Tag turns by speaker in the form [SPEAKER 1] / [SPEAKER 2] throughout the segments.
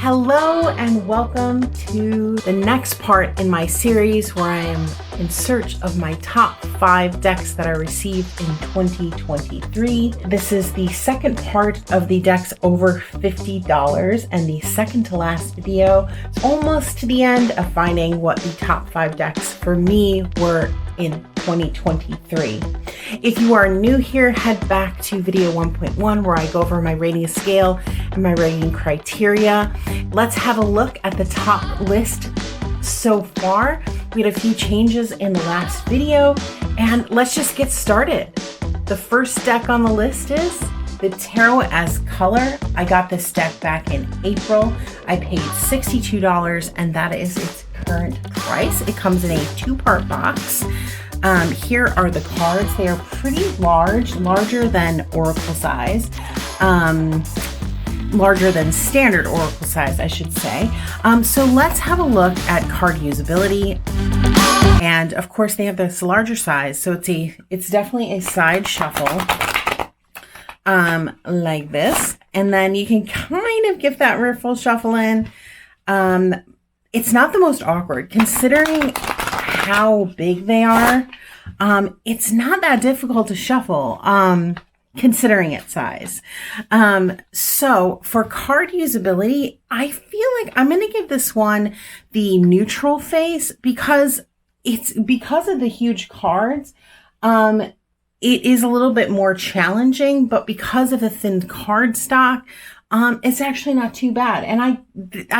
[SPEAKER 1] Hello and welcome to the next part in my series where I am in search of my top 5 decks that I received in 2023. This is the second part of the decks over $50 and the second to last video. It's almost to the end of finding what the top 5 decks for me were in 2023. If you are new here, head back to video 1.1 where I go over my rating scale and my rating criteria. Let's have a look at the top list so far. We had a few changes in the last video, and let's just get started. The first deck on the list is the Taro as color. I got this deck back in April. I paid $62 and that is its current price. It comes in a 2-part box. Here are the cards. They are pretty large, larger than Oracle size. Larger than standard Oracle size, I should say. So let's have a look at card usability. And of course they have this larger size, so it's definitely a side shuffle, like this. And then you can kind of give that riffle shuffle in. It's not the most awkward considering how big they are. It's not that difficult to shuffle. Considering its size. So for card usability, I feel like I'm going to give this one the neutral face because of the huge cards. It is a little bit more challenging, but because of the thin card stock, it's actually not too bad. And I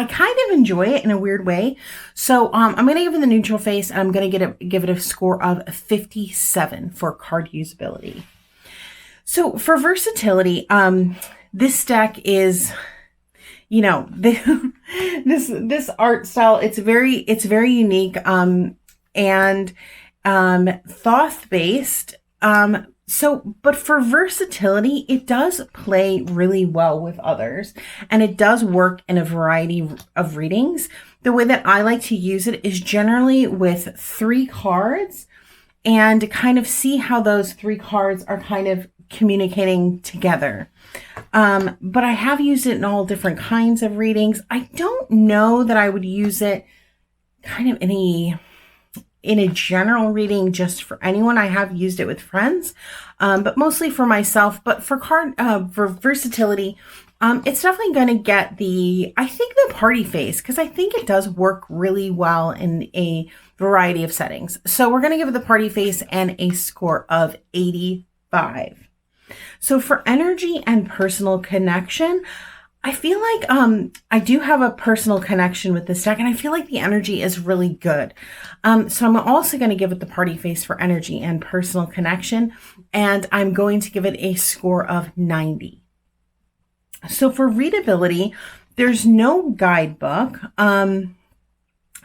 [SPEAKER 1] kind of enjoy it in a weird way. So, I'm going to give it the neutral face and I'm going to give it a score of 57 for card usability. So for versatility, this deck is, you know, this art style, it's very unique, and Thoth based. But for versatility, it does play really well with others and it does work in a variety of readings. The way that I like to use it is generally with 3 cards and kind of see how those 3 cards are kind of communicating together. But I have used it in all different kinds of readings. I don't know that I would use it kind of in a general reading just for anyone. I have used it with friends, but mostly for myself. But for versatility, it's definitely going to get the party face, because I think it does work really well in a variety of settings. So we're going to give it the party face and a score of 85. So for energy and personal connection, I feel like I do have a personal connection with this deck, and I feel like the energy is really good. So I'm also going to give it the party face for energy and personal connection, and I'm going to give it a score of 90. So for readability, there's no guidebook.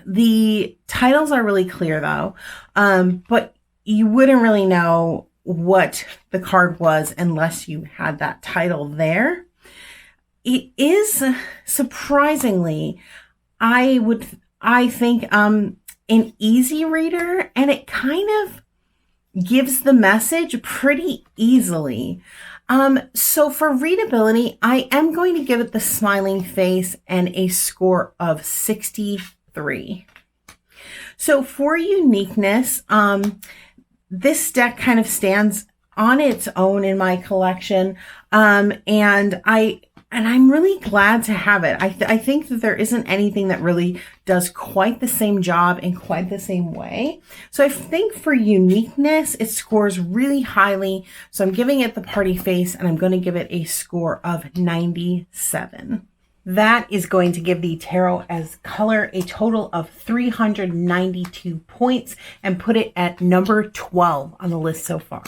[SPEAKER 1] The titles are really clear though, but you wouldn't really know what the card was unless you had that title there. It is surprisingly, I think, an easy reader, and it kind of gives the message pretty easily. So for readability, I am going to give it the smiling face and a score of 63. So for uniqueness, this deck kind of stands on its own in my collection, and I'm really glad to have it. I think that there isn't anything that really does quite the same job in quite the same way. So I think for uniqueness, it scores really highly. So I'm giving it the party face, and I'm going to give it a score of 97. That is going to give the Taro as color a total of 392 points and put it at number 12 on the list so far.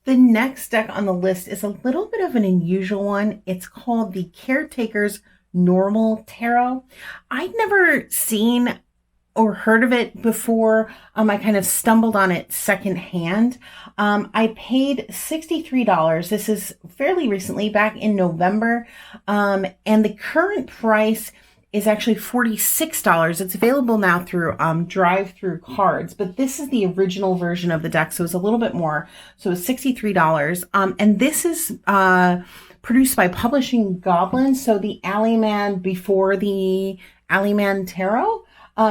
[SPEAKER 1] The next deck on the list is a little bit of an unusual one. It's called the Caretakers Normal Taro. I'd never seen or heard of it before. I kind of stumbled on it secondhand. I paid $63. This is fairly recently, back in November. And the current price is actually $46. It's available now through drive-through cards, but this is the original version of the deck, so it's a little bit more. So it's $63. And this is produced by Publishing Goblin, so the Alleyman before the Alleyman Taro.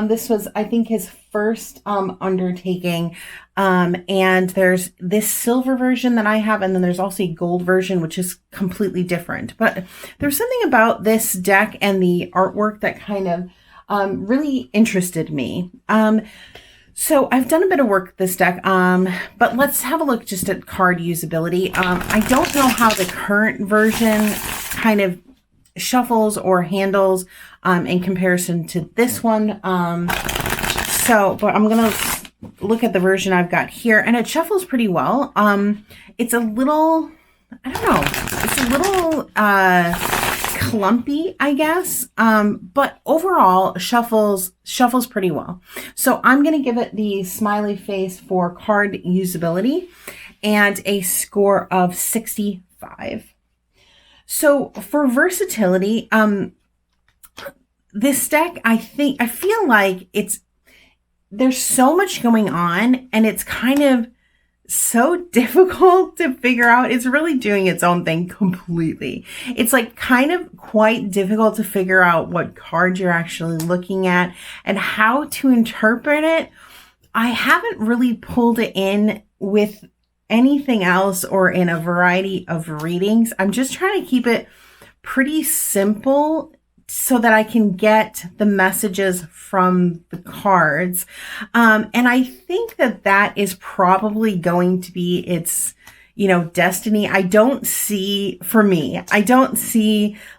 [SPEAKER 1] This was, I think, his first undertaking. And there's this silver version that I have, and then there's also a gold version, which is completely different. But there's something about this deck and the artwork that kind of really interested me. So I've done a bit of work with this deck, but let's have a look just at card usability. I don't know how the current version kind of shuffles or handles in comparison to this one. But I'm going to look at the version I've got here, and it shuffles pretty well. It's a little, I don't know, it's a little clumpy, I guess. But overall shuffles pretty well. So I'm going to give it the smiley face for card usability and a score of 65. So for versatility, this deck, I feel like there's so much going on, and it's kind of so difficult to figure out. It's really doing its own thing completely. It's like kind of quite difficult to figure out what cards you're actually looking at and how to interpret it. I haven't really pulled it in with anything else or in a variety of readings. I'm just trying to keep it pretty simple so that I can get the messages from the cards. And I think that is probably going to be its, destiny. I don't see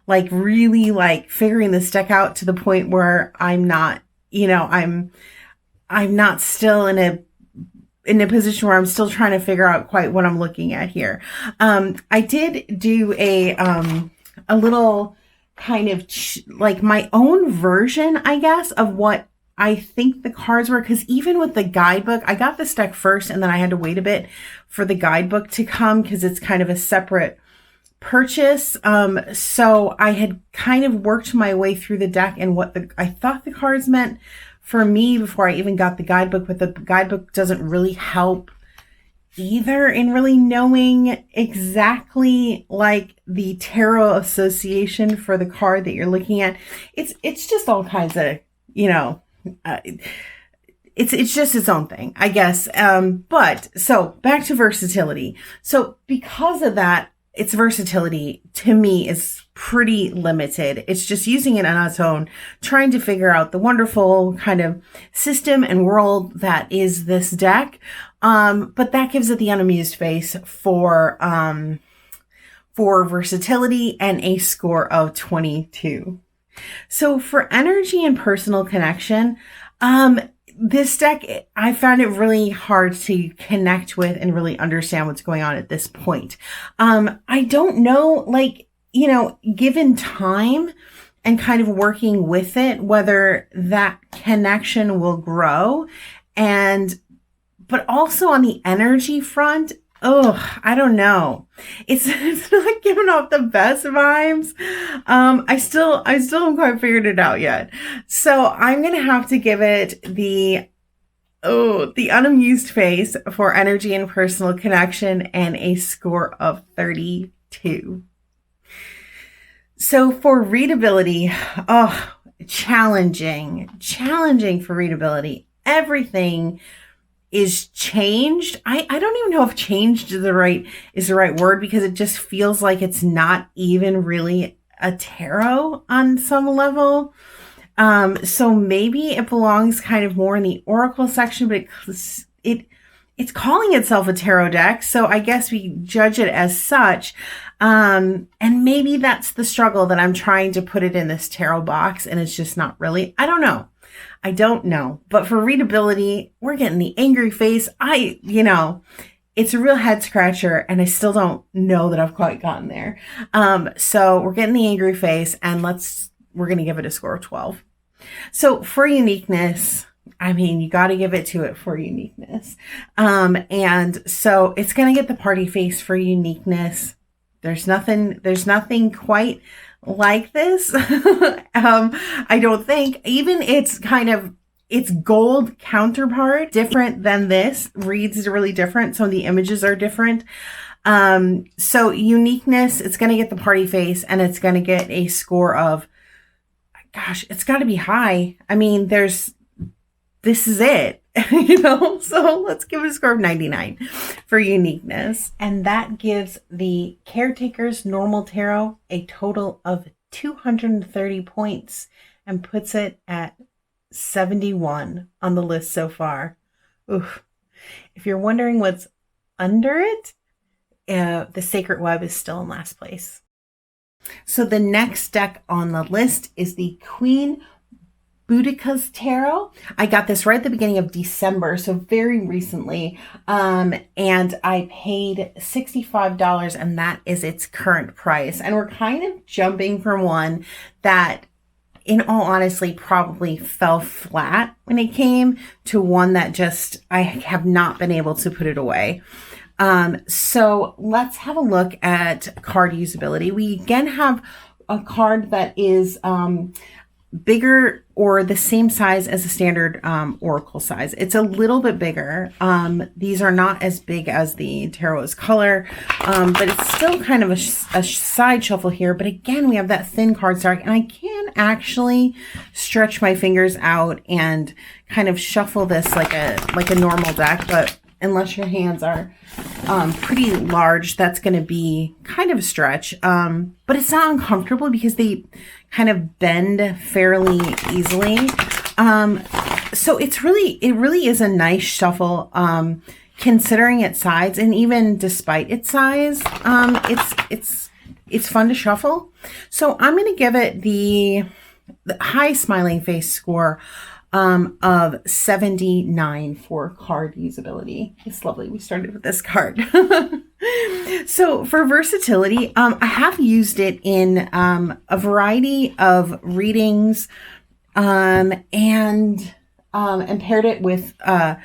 [SPEAKER 1] like really like figuring this deck out to the point where I'm not, I'm not still in a position where I'm still trying to figure out quite what I'm looking at here. I did do a little kind of like my own version, I guess, of what I think the cards were. Because even with the guidebook, I got this deck first, and then I had to wait a bit for the guidebook to come because it's kind of a separate purchase. So I had kind of worked my way through the deck and what I thought the cards meant for me before I even got the guidebook, but the guidebook doesn't really help either in really knowing exactly like the tarot association for the card that you're looking at. It's just all kinds of, it's just its own thing, I guess. But so back to versatility. So because of that, its versatility to me is pretty limited. It's just using it on its own, trying to figure out the wonderful kind of system and world that is this deck. But that gives it the unamused face for versatility and a score of 22. So for energy and personal connection, this deck, I found it really hard to connect with and really understand what's going on at this point. I don't know, given time and kind of working with it, whether that connection will grow. But also on the energy front, I don't know. It's not giving off the best vibes. I still haven't quite figured it out yet. So I'm going to have to give it the unamused face for energy and personal connection and a score of 32. So for readability, challenging for readability. Everything is changed. I don't even know if changed is the right word, because it just feels like it's not even really a tarot on some level. So maybe it belongs kind of more in the oracle section, but it's calling itself a tarot deck. So I guess we judge it as such. And maybe that's the struggle, that I'm trying to put it in this tarot box and it's just not really. I don't know. But for readability, we're getting the angry face. It's a real head scratcher, and I still don't know that I've quite gotten there. So we're getting the angry face, and we're going to give it a score of 12. So for uniqueness, I mean, you got to give it to it for uniqueness. And so it's going to get the party face for uniqueness. There's nothing quite like this. I don't think. Even its gold counterpart, different than this, reads really different. Some of the images are different. So uniqueness, it's going to get the party face, and it's going to get a score of, gosh, it's got to be high. I mean, this is it, so let's give it a score of 99 for uniqueness. And that gives the Caretakers Normal Tarot a total of 230 points and puts it at 71 on the list so far. Oof. If you're wondering what's under it, the Sacred Web is still in last place. So the next deck on the list is the Queen Boadicea's Tarot. I got this right at the beginning of December, so very recently, and I paid $65, and that is its current price. And we're kind of jumping from one that, in all honesty, probably fell flat when it came to one that just, I have not been able to put it away. So let's have a look at card usability. We again have a card that is bigger or the same size as a standard oracle size. It's a little bit bigger. These are not as big as the Tarot's Color, but it's still kind of a side shuffle here. But again, we have that thin cardstock, and I can actually stretch my fingers out and kind of shuffle this like a normal deck. But unless your hands are pretty large, that's going to be kind of a stretch. But it's not uncomfortable because they kind of bend fairly easily. So it really is a nice shuffle, considering its size, and even despite its size, it's fun to shuffle. So I'm going to give it the high smiling face score of 79 for card usability. It's lovely. We started with this card. So for versatility, I have used it in a variety of readings, and paired it with a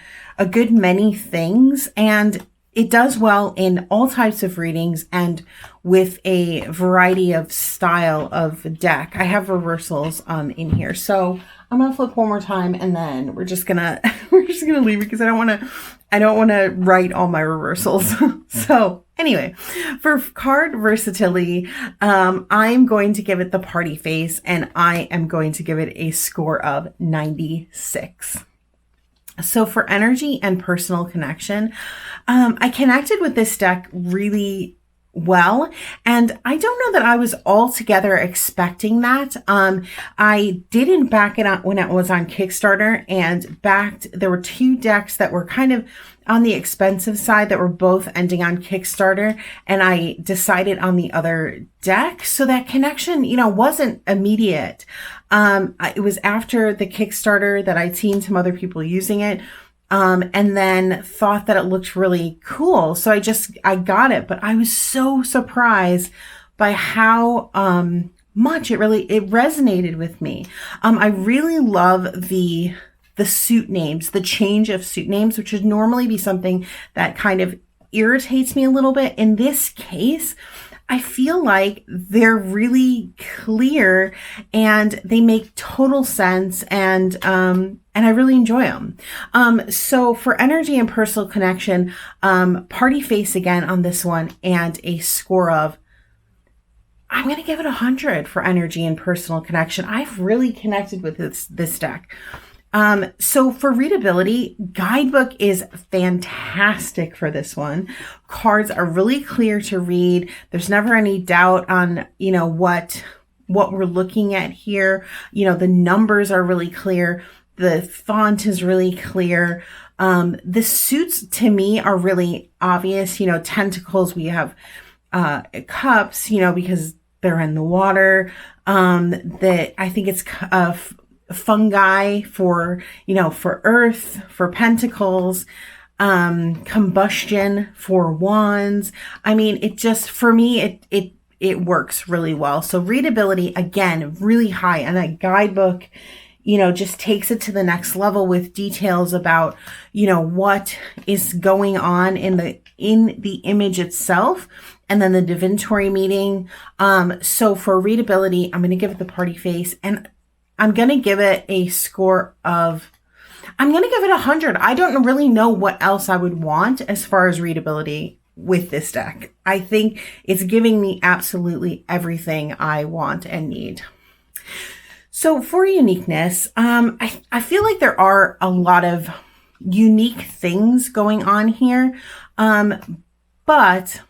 [SPEAKER 1] good many things, and it does well in all types of readings and with a variety of style of deck. I have reversals in here, so I'm gonna flip one more time, and then we're just gonna leave it because I don't want to write all my reversals. So anyway, for card versatility, I'm going to give it the party face, and I am going to give it a score of 96. So for energy and personal connection, I connected with this deck really well, and I don't know that I was altogether expecting that. I didn't back it up when it was on Kickstarter, and there were two decks that were kind of on the expensive side that were both ending on Kickstarter, and I decided on the other deck. So that connection, wasn't immediate. It was after the Kickstarter that I'd seen some other people using it. And then thought that it looked really cool. So I got it, but I was so surprised by how, much it resonated with me. I really love the suit names, the change of suit names, which would normally be something that kind of irritates me a little bit. In this case, I feel like they're really clear and they make total sense, and I really enjoy them. So for energy and personal connection, party face again on this one, and a score of, I'm going to give it 100 for energy and personal connection. I've really connected with this deck. So for readability, guidebook is fantastic for this one. Cards are really clear to read. There's never any doubt on, what we're looking at here. The numbers are really clear. The font is really clear. The suits to me are really obvious. Tentacles, we have, cups, because they're in the water. I think it's, fungi for earth, for pentacles, combustion for wands. I mean, it just, for me, it works really well. So readability, again, really high. And that guidebook, just takes it to the next level with details about, what is going on in the image itself, and then the divinatory meaning. So for readability, I'm going to give it the party face, and I'm going to give it a score of, I'm going to give it 100. I don't really know what else I would want as far as readability with this deck. I think it's giving me absolutely everything I want and need. So for uniqueness, I feel like there are a lot of unique things going on here, but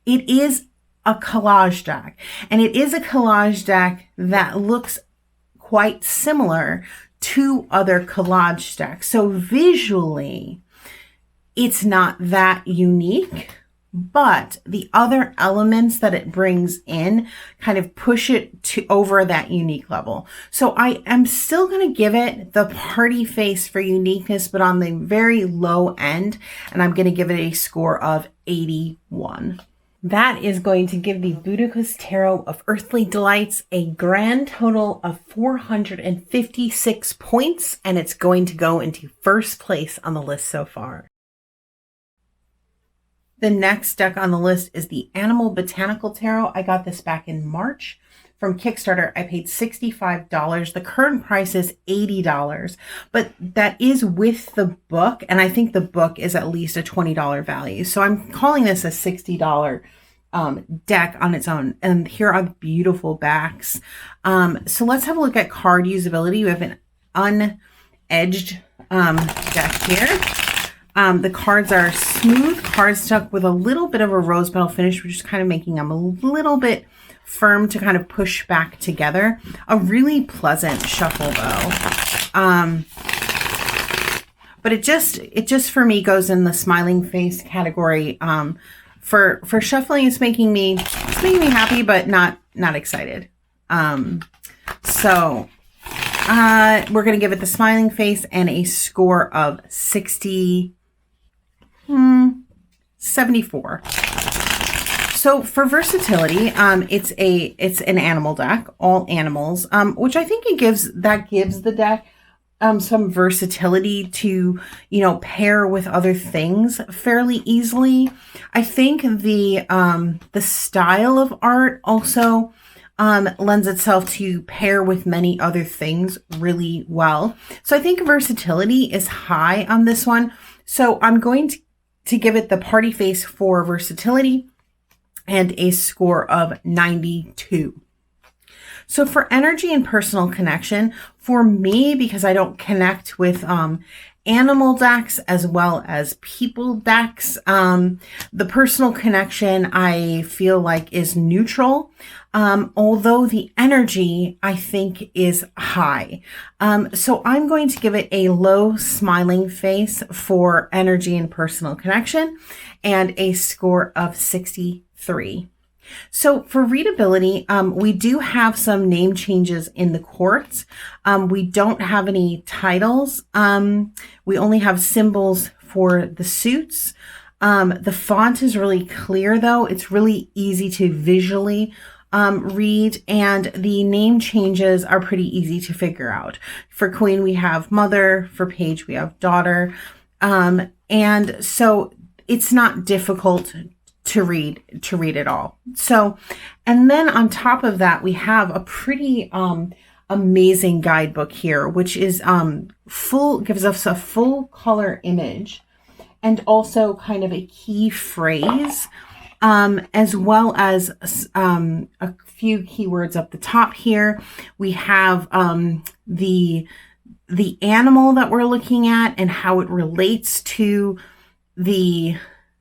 [SPEAKER 1] it is a collage deck, and it is a collage deck that looks quite similar to other collage decks. So visually, it's not that unique, but the other elements that it brings in kind of push it to over that unique level. So I am still going to give it the party face for uniqueness, but on the very low end, and I'm going to give it a score of 81. That is going to give the Boadicea Tarot of Earthly Delights a grand total of 456 points, and it's going to go into first place on the list so far. The next deck on the list is the Animal Botanical Tarot. I got this back in March from Kickstarter. I paid $65. The current price is $80, but that is with the book, and I think the book is at least a $20 value. So I'm calling this a $60 deck on its own. And here are the beautiful backs. So let's have a look at card usability. We have an unedged deck here. The cards are smooth cardstock with a little bit of a rose petal finish, which is kind of making them a little bit firm to kind of push back together. A really pleasant shuffle though. But it just for me goes in the smiling face category. For shuffling, it's making me happy, but not excited. So we're going to give it the smiling face and a score of 74. So for versatility, it's an animal deck, all animals, which I think gives the deck some versatility to, pair with other things fairly easily. I think the style of art also lends itself to pair with many other things really well. So I think versatility is high on this one. So I'm going to give it the party face for versatility and a score of 92. So for energy and personal connection, for me, because I don't connect with animal decks as well as people decks, the personal connection I feel like is neutral, although the energy I think is high. So I'm going to give it a low smiling face for energy and personal connection and a score of 63. So for readability, we do have some name changes in the quartz. We don't have any titles. We only have symbols for the suits. The font is really clear though. It's really easy to visually read, and the name changes are pretty easy to figure out. For Queen, we have Mother. For Page, we have Daughter. And so it's not difficult to read it all. So, and then on top of that, we have a pretty amazing guidebook here, which is gives us a full color image and also kind of a key phrase, as well as a few keywords up the top here. We have the animal that we're looking at and how it relates to the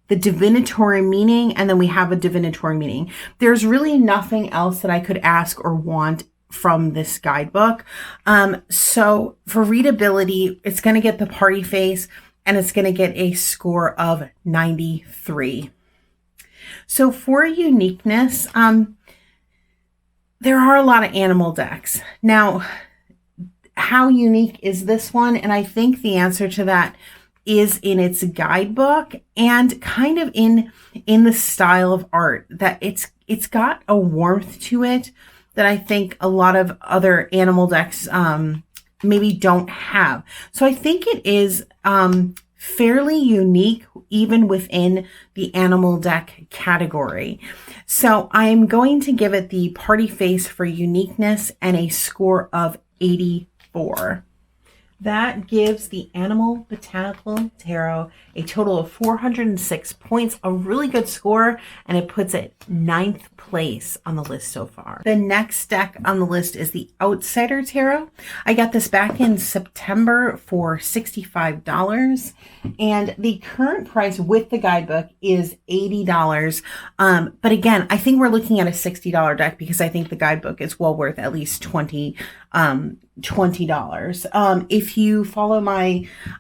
[SPEAKER 1] divinatory meaning, and then we have a divinatory meaning. There's really nothing else that I could ask or want from this guidebook. So for readability, it's going to get the party face, and it's going to get a score of 93. So for uniqueness, there are a lot of animal decks. Now, how unique is this one? And I think the answer to that is in its guidebook and kind of in the style of art, that it's got a warmth to it that I think a lot of other animal decks maybe don't have. So I think it is fairly unique even within the animal deck category. So I'm going to give it the party face for uniqueness and a score of 84. That gives the Animal Botanical Tarot a total of 406 points, a really good score, and it puts it 9th place on the list so far. The next deck on the list is the Outsider Tarot. I got this back in September for $65, and the current price with the guidebook is $80. But again, I think we're looking at a $60 deck because I think the guidebook is well worth at least $20. If you follow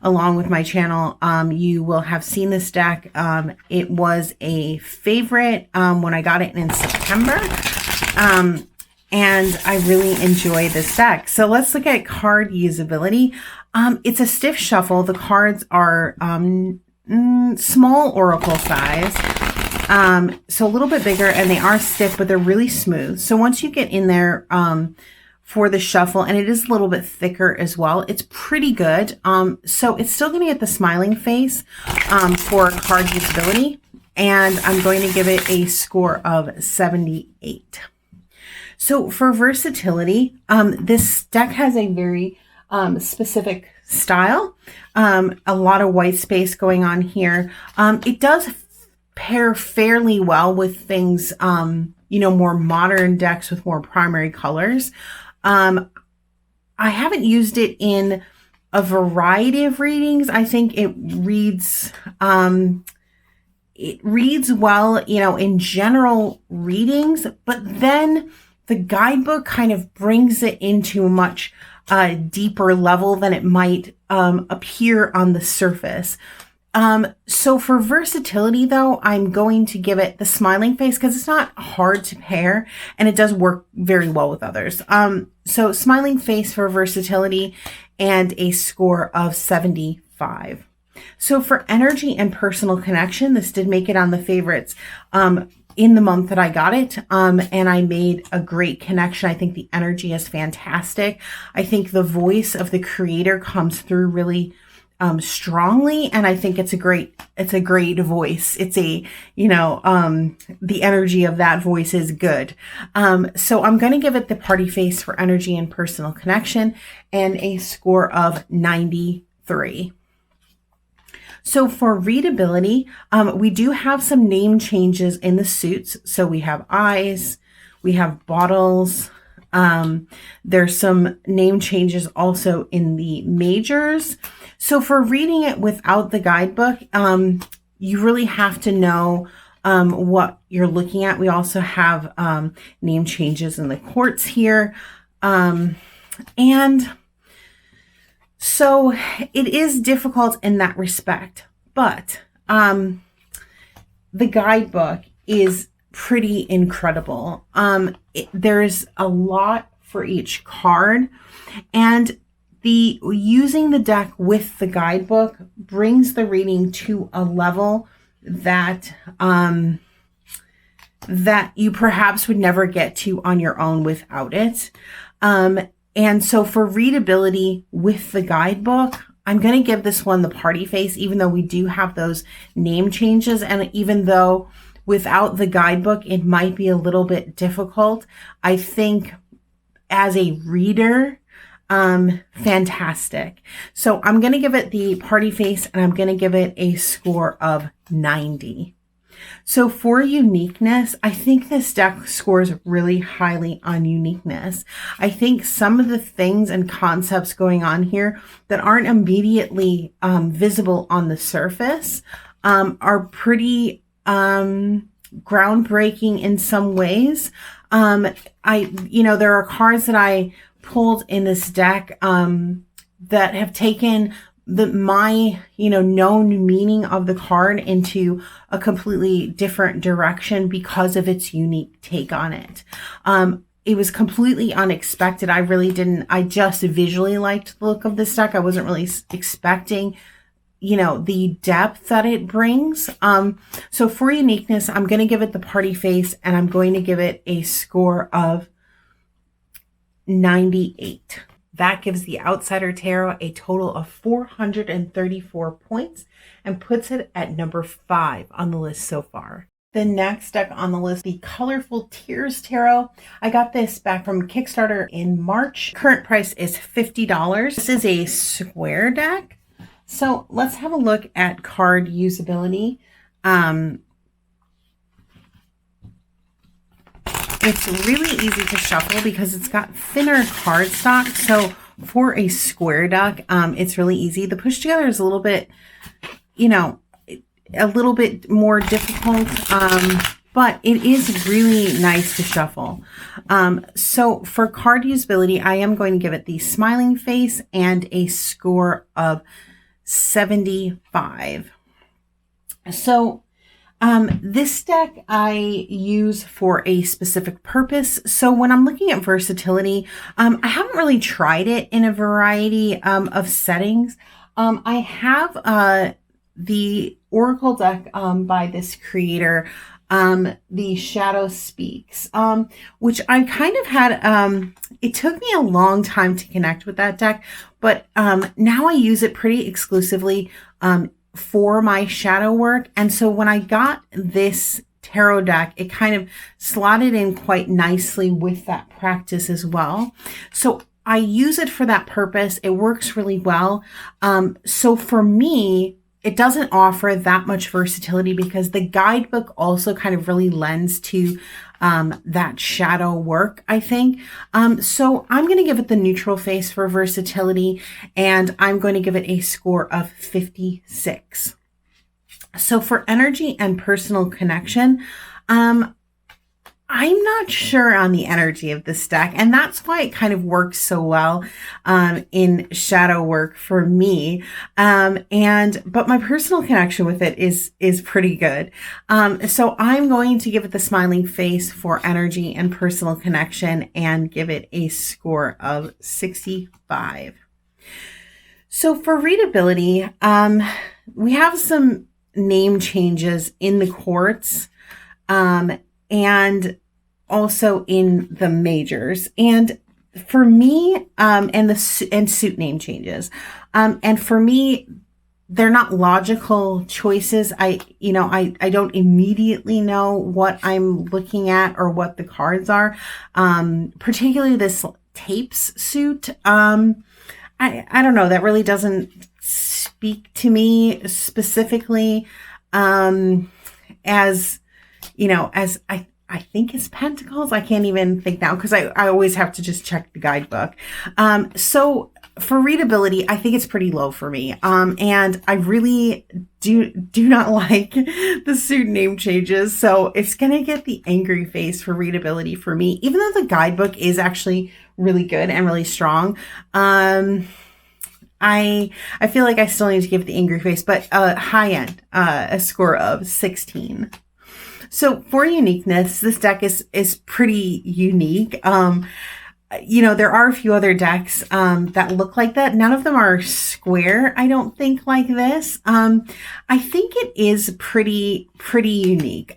[SPEAKER 1] along with my channel, you will have seen this deck. It was a favorite when I got it in September, and I really enjoy this deck. So let's look at card usability. It's a stiff shuffle. The cards are small oracle size, so a little bit bigger, and they are stiff, but they're really smooth. So once you get in there for the shuffle, and it is a little bit thicker as well, it's pretty good. So it's still going to get the smiling face for card usability, and I'm going to give it a score of 78. So for versatility, this deck has a very specific style, a lot of white space going on here. It does pair fairly well with things, more modern decks with more primary colors. I haven't used it in a variety of readings. I think it reads well, in general readings, but then the guidebook kind of brings it into a much deeper level than it might appear on the surface. So for versatility though, I'm going to give it the smiling face because it's not hard to pair and it does work very well with others. So smiling face for versatility and a score of 75. So for energy and personal connection, this did make it on the favorites, in the month that I got it. And I made a great connection. I think the energy is fantastic. I think the voice of the creator comes through really strongly, and I think it's a great voice. It's the energy of that voice is good. So I'm going to give it the party face for energy and personal connection and a score of 93. So for readability, we do have some name changes in the suits. So we have eyes, we have bottles. There's some name changes also in the majors. So for reading it without the guidebook, you really have to know what you're looking at. We also have name changes in the quartz here. And so it is difficult in that respect, but the guidebook is pretty incredible. There's a lot for each card, and using the deck with the guidebook brings the reading to a level that that you perhaps would never get to on your own without it. And so for readability with the guidebook, I'm going to give this one the party face, even though we do have those name changes. And even though without the guidebook, it might be a little bit difficult, I think as a reader, fantastic. So I'm going to give it the party face, and I'm going to give it a score of 90. So for uniqueness, I think this deck scores really highly on uniqueness. I think some of the things and concepts going on here that aren't immediately visible on the surface are pretty groundbreaking in some ways. There are cards that I pulled in this deck that have taken my known meaning of the card into a completely different direction because of its unique take on it. It was completely unexpected. I just visually liked the look of this deck. I wasn't really expecting the depth that it brings. So for uniqueness, I'm going to give it the party face, and I'm going to give it a score of 98. That gives the Outsider Tarot a total of 434 points and puts it at number 5 on the list so far. The next deck on the list, the Colorful Tears Tarot. I got this back from Kickstarter in March. Current price is $50. This is a square deck. So let's have a look at card usability. It's really easy to shuffle because it's got thinner cardstock. So for a square deck, it's really easy. The push together is a little bit, a little bit more difficult, but it is really nice to shuffle. So for card usability, I am going to give it the smiling face and a score of 75. So this deck I use for a specific purpose. So when I'm looking at versatility, I haven't really tried it in a variety of settings. I have the Oracle deck by this creator, The Shadow Speaks, which I kind of had, it took me a long time to connect with that deck, but now I use it pretty exclusively for my shadow work. And so when I got this tarot deck, it kind of slotted in quite nicely with that practice as well. So I use it for that purpose. It works really well. So for me, it doesn't offer that much versatility because the guidebook also kind of really lends to that shadow work, I think. So I'm going to give it the neutral face for versatility, and I'm going to give it a score of 56. So for energy and personal connection, I'm not sure on the energy of this deck, and that's why it kind of works so well in shadow work for me. But my personal connection with it is pretty good. So I'm going to give it the smiling face for energy and personal connection and give it a score of 65. So for readability, we have some name changes in the quartz, and also in the majors. And for me, and suit name changes. And for me, they're not logical choices. I don't immediately know what I'm looking at or what the cards are. Particularly this tapes suit. I don't know. That really doesn't speak to me specifically, as I think it's pentacles. I can't even think now because I always have to just check the guidebook. So for readability, I think it's pretty low for me. And I really do not like the suit name changes. So it's going to get the angry face for readability for me, even though the guidebook is actually really good and really strong. I feel like I still need to give it the angry face, but high end, a score of 16. So for uniqueness, this deck is pretty unique. There are a few other decks that look like that. None of them are square, I don't think, like this. I think it is pretty unique.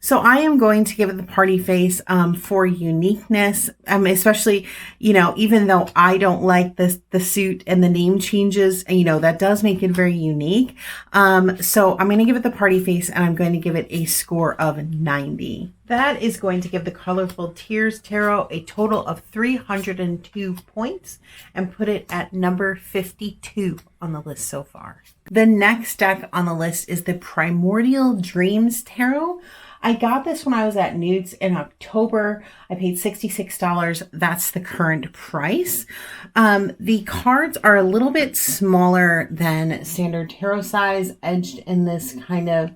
[SPEAKER 1] So I am going to give it the party face for uniqueness, especially, even though I don't like the suit and the name changes, that does make it very unique. So I'm going to give it the party face, and I'm going to give it a score of 90. That is going to give the Colorful Tears Tarot a total of 302 points and put it at number 52 on the list so far. The next deck on the list is the Primordial Dreams Tarot. I got this when I was at Nudes in October. I paid $66. That's the current price. The cards are a little bit smaller than standard tarot size, edged in this kind of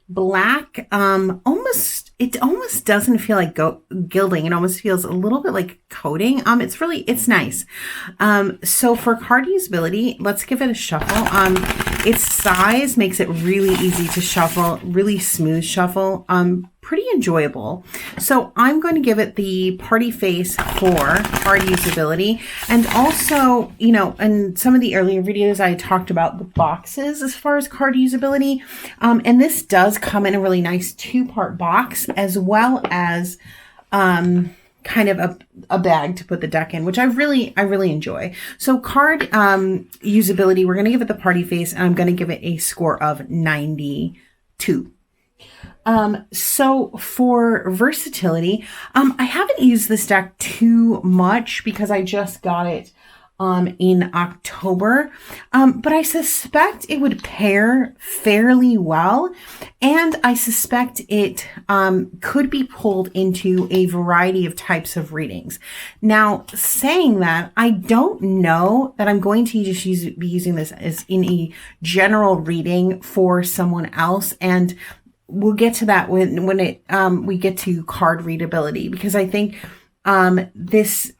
[SPEAKER 1] black. It almost doesn't feel like gilding. It almost feels a little bit like coating. It's nice. So for card usability, let's give it a shuffle. Its size makes it really easy to shuffle, really smooth shuffle. Pretty enjoyable. So I'm going to give it the party face for card usability. And also, in some of the earlier videos, I talked about the boxes as far as card usability. And this does come in a really nice 2-part box, as well as kind of a bag to put the deck in, which I really enjoy. So card usability, we're going to give it the party face, and I'm going to give it a score of 92. So for versatility, I haven't used this deck too much because I just got it in October. But I suspect it would pair fairly well, and I suspect it could be pulled into a variety of types of readings. Now, saying that, I don't know that I'm going to just be using this as in a general reading for someone else, and we'll get to that when we get to card readability, because I think this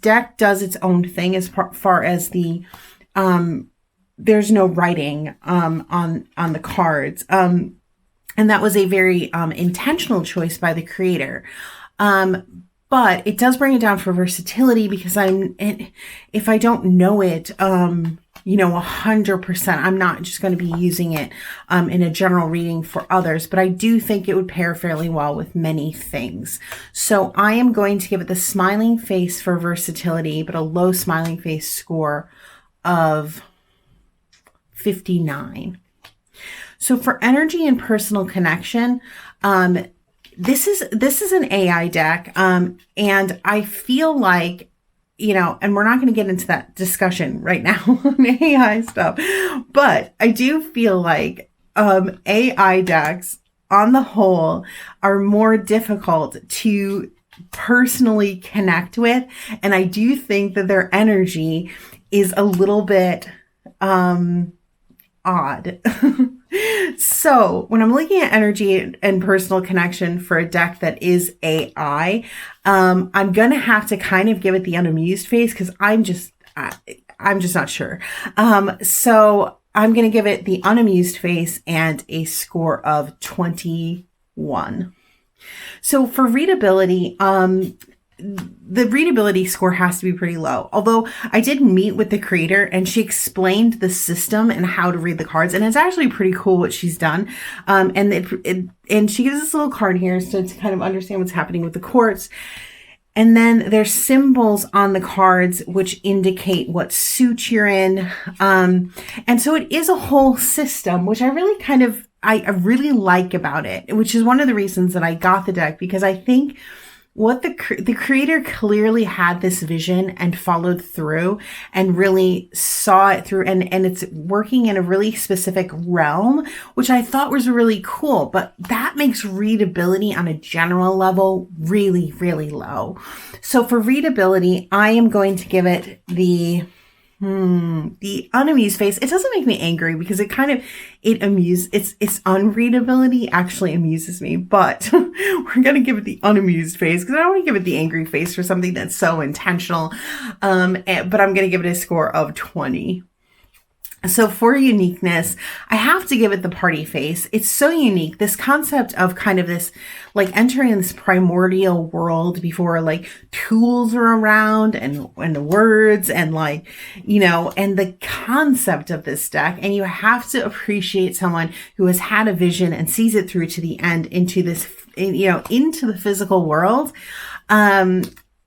[SPEAKER 1] deck does its own thing as far as the there's no writing on the cards, and that was a very intentional choice by the creator. But it does bring it down for versatility, because if I don't know it 100%, I'm not just going to be using it in a general reading for others, but I do think it would pair fairly well with many things. So I am going to give it the smiling face for versatility, but a low smiling face score of 59. So for energy and personal connection, this is an AI deck, and I feel like, and we're not going to get into that discussion right now on AI stuff, but I do feel like AI decks on the whole are more difficult to personally connect with, and I do think that their energy is a little bit odd. So when I'm looking at energy and personal connection for a deck that is AI, I'm going to have to kind of give it the unamused face, because I'm just not sure. So I'm going to give it the unamused face and a score of 21. So for readability, the readability score has to be pretty low. Although I did meet with the creator and she explained the system and how to read the cards, and it's actually pretty cool what she's done. And she gives us a little card here so to kind of understand what's happening with the quartz. And then there's symbols on the cards which indicate what suit you're in. And so it is a whole system, which I really like about it, which is one of the reasons that I got the deck, because I think what the creator clearly had this vision and followed through and really saw it through, and it's working in a really specific realm, which I thought was really cool. But that makes readability on a general level really, really low. So for readability, I am going to give it the unamused face. It doesn't make me angry, because its unreadability actually amuses me, but we're going to give it the unamused face, because I don't want to give it the angry face for something that's so intentional. But I'm going to give it a score of 20. So for uniqueness, I have to give it the party face. It's so unique. This concept of kind of this, like entering this primordial world before like tools are around and words and and the concept of this deck. And you have to appreciate someone who has had a vision and sees it through to the end into this, into the physical world.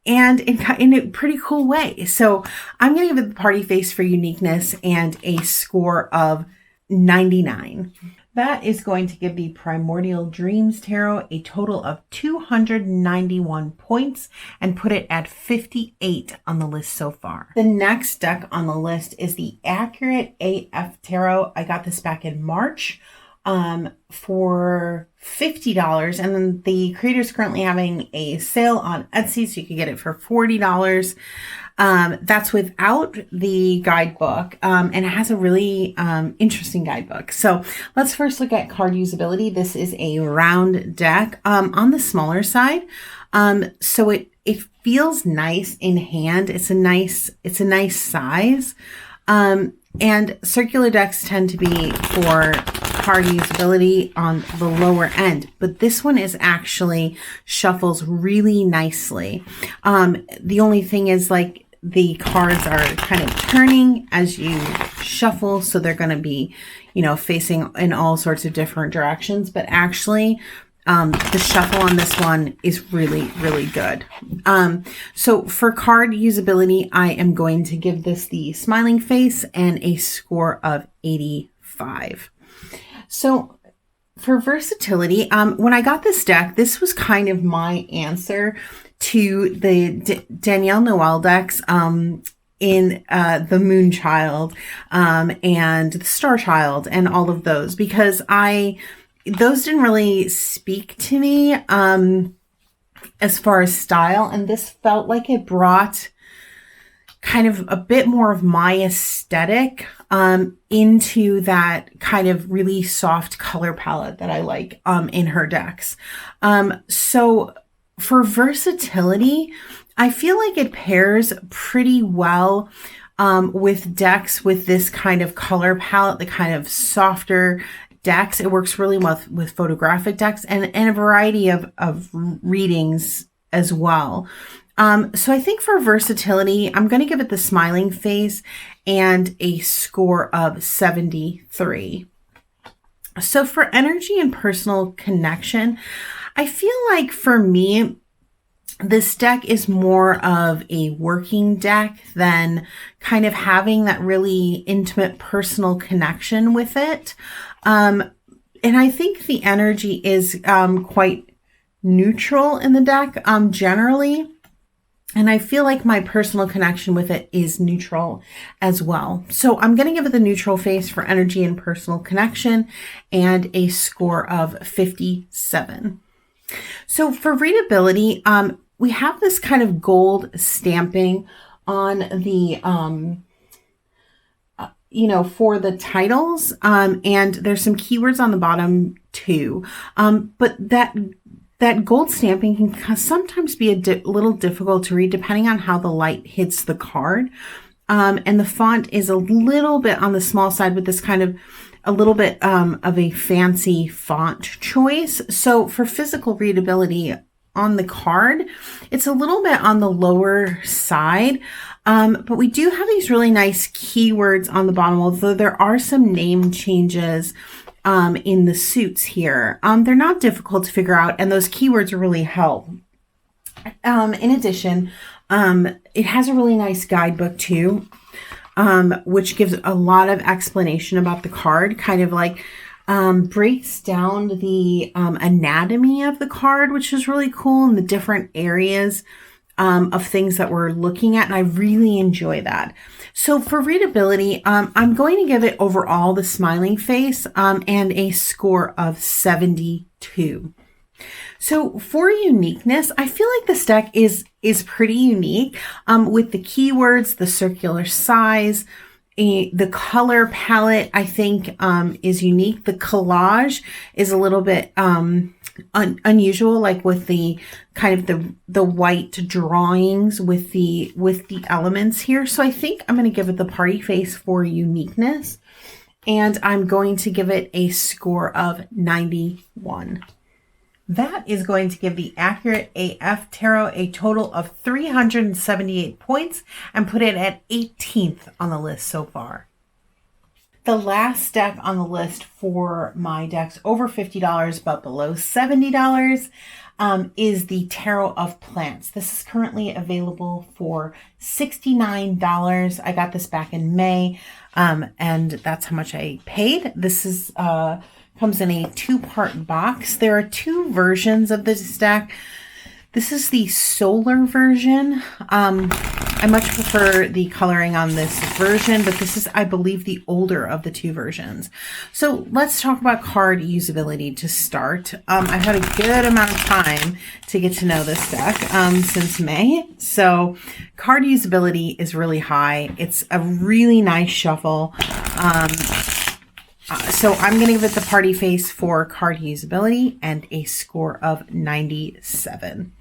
[SPEAKER 1] And in a pretty cool way. So I'm going to give it the party face for uniqueness and a score of 99. That is going to give the Primordial Dreams Tarot a total of 291 points and put it at 58 on the list so far. The next deck on the list is the Accurate AF Tarot. I got this back in March for $50, and then the creator's currently having a sale on Etsy, so you can get it for $40. That's without the guidebook, and it has a really interesting guidebook. So let's first look at card usability. This is a round deck on the smaller side, so it feels nice in hand. It's a nice size, and circular decks tend to be for card usability on the lower end, but this one is actually shuffles really nicely. The only thing is, like, the cards are kind of turning as you shuffle, so they're going to be, facing in all sorts of different directions, but actually The shuffle on this one is really, really good. So for card usability, I am going to give this the smiling face and a score of 85. So for versatility, when I got this deck, this was kind of my answer to the Danielle Noel decks in the Moonchild and the Star Child and all of those, because those didn't really speak to me as far as style, and this felt like it brought kind of a bit more of my aesthetic into that kind of really soft color palette that I like in her decks. So for versatility, I feel like it pairs pretty well with decks with this kind of color palette, the kind of softer decks. It works really well with photographic decks and a variety of readings as well. So I think for versatility, I'm going to give it the smiling face and a score of 73. So for energy and personal connection, I feel like for me, this deck is more of a working deck than kind of having that really intimate personal connection with it. And I think the energy is quite neutral in the deck generally. And I feel like my personal connection with it is neutral as well. So I'm going to give it the neutral face for energy and personal connection and a score of 57. So for readability, we have this kind of gold stamping on the, for the titles, and there's some keywords on the bottom too. But that gold stamping can sometimes be a little difficult to read depending on how the light hits the card. And the font is a little bit on the small side with this kind of a little bit of a fancy font choice. So for physical readability on the card, it's a little bit on the lower side. But we do have these really nice keywords on the bottom, although there are some name changes in the suits here. They're not difficult to figure out, and those keywords really help. In addition, it has a really nice guidebook too, which gives a lot of explanation about the card, kind of like breaks down the anatomy of the card, which is really cool, and the different areas of things that we're looking at, and I really enjoy that. So for readability, I'm going to give it overall the smiling face and a score of 72. So for uniqueness, I feel like this deck is pretty unique with the keywords, the circular size, the color palette, I think is unique. The collage is a little bit unusual, like with the kind of the white drawings with the elements here. So I think I'm going to give it the party face for uniqueness, and I'm going to give it a score of 91. That is going to give the Accurate AF Tarot a total of 378 points and put it at 18th on the list so far. The last deck on the list for my decks over $50 but below $70 is the Tarot of Plants. This is currently available for $69. I got this back in May, and that's how much I paid. This is comes in a 2-part box. There are 2 versions of this deck. This is the solar version. I much prefer the coloring on this version, but this is, I believe, the older of the 2 versions. So let's talk about card usability to start. I've had a good amount of time to get to know this deck since May. So card usability is really high. It's a really nice shuffle. So I'm going to give it the party face for card usability and a score of 97.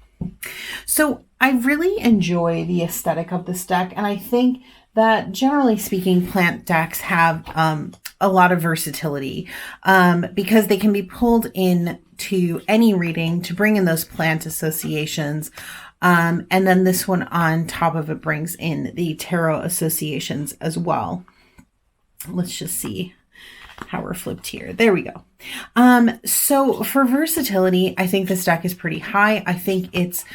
[SPEAKER 1] So I really enjoy the aesthetic of this deck, and I think that generally speaking, plant decks have a lot of versatility because they can be pulled in to any reading to bring in those plant associations. And then this one on top of it brings in the tarot associations as well. Let's just see how we're flipped here. There we go. So for versatility, I think this deck is pretty high. I think its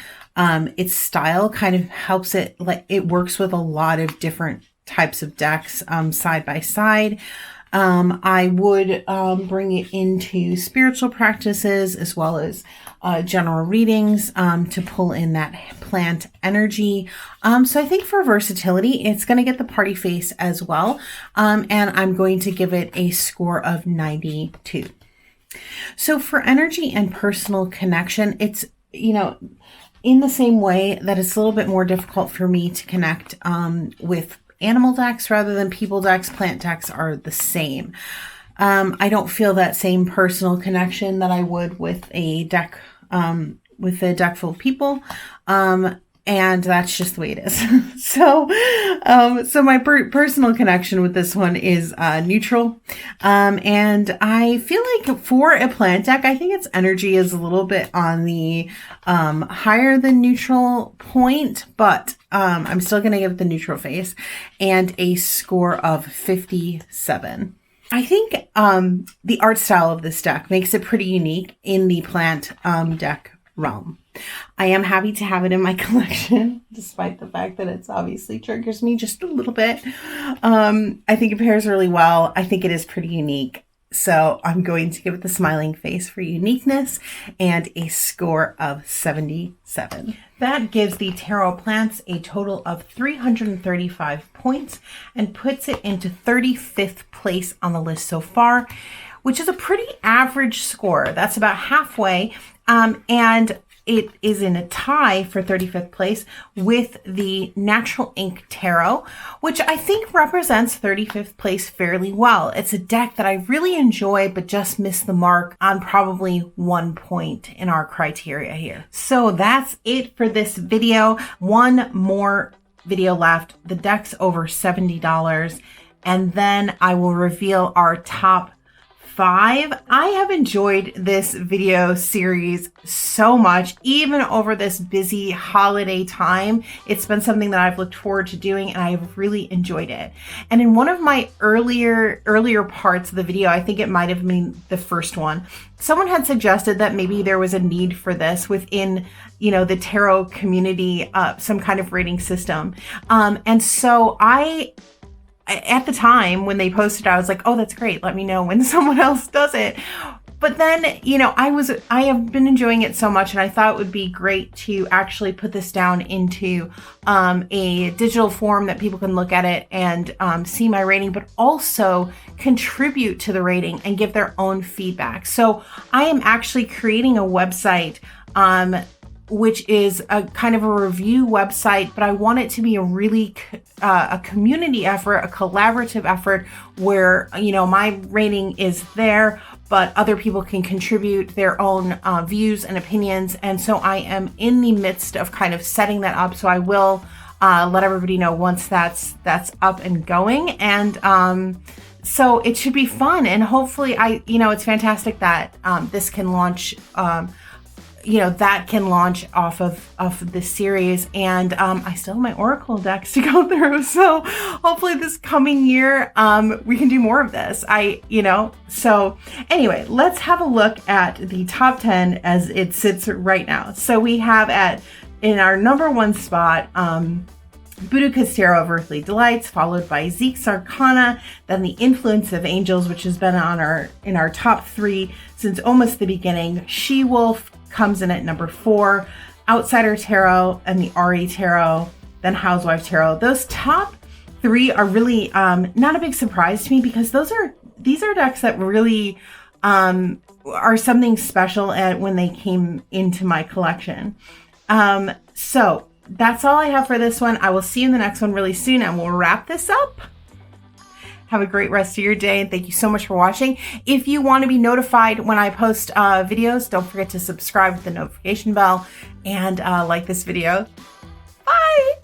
[SPEAKER 1] style kind of helps it, like it works with a lot of different types of decks, side by side. I would bring it into spiritual practices as well as general readings to pull in that plant energy. So I think for versatility, it's going to get the party face as well. And I'm going to give it a score of 92. So for energy and personal connection, it's, you know, in the same way that it's a little bit more difficult for me to connect with animal decks rather than people decks, plant decks are the same. I don't feel that same personal connection that I would with a deck full of people. And that's just the way it is. So my personal connection with this one is neutral. And I feel like for a plant deck, I think its energy is a little bit on the higher than neutral point, but I'm still going to give it the neutral face and a score of 57. I think the art style of this deck makes it pretty unique in the plant deck realm. I am happy to have it in my collection, despite the fact that it's obviously triggers me just a little bit. I think it pairs really well. I think it is pretty unique. So I'm going to give it the smiling face for uniqueness and a score of 77. That gives the Taro plants a total of 335 points and puts it into 35th place on the list so far, which is a pretty average score. That's about halfway. And it is in a tie for 35th place with the Natural Ink Taro, which I think represents 35th place fairly well. It's a deck that I really enjoy, but just missed the mark on probably 1 point in our criteria here. So that's it for this video. One more video left. The deck's over $70. And then I will reveal our top 5. I have enjoyed this video series so much, even over this busy holiday time. It's been something that I've looked forward to doing and I've really enjoyed it. And in one of my earlier parts of the video, I think it might have been the first one, someone had suggested that maybe there was a need for this within, you know, the tarot community, some kind of rating system. And so at the time when they posted, I was like, oh, that's great. Let me know when someone else does it. But then, you know, I have been enjoying it so much and I thought it would be great to actually put this down into a digital form that people can look at it and see my rating, but also contribute to the rating and give their own feedback. So I am actually creating a website which is a kind of a review website, but I want it to be a really a community effort, a collaborative effort where, you know, my rating is there, but other people can contribute their own views and opinions. And so I am in the midst of kind of setting that up. So I will let everybody know once that's up and going. And so it should be fun. And hopefully it's fantastic that this can launch that can launch off of this series. And I still have my Oracle decks to go through. So hopefully this coming year, we can do more of this. So anyway, let's have a look at the top 10 as it sits right now. So we have in our number 1 spot, Boadicea of Earthly Delights, followed by Zeke's Arcana, then the Influence of Angels, which has been in our top 3 since almost the beginning. She-Wolf comes in at number 4, Outsider Tarot, and the Ari Tarot, then Housewife Tarot. Those top 3 are really not a big surprise to me because these are decks that really are something special when they came into my collection. So that's all I have for this one. I will see you in the next one really soon, and we'll wrap this up. Have a great rest of your day, and thank you so much for watching. If you want to be notified when I post videos, don't forget to subscribe with the notification bell and like this video. Bye!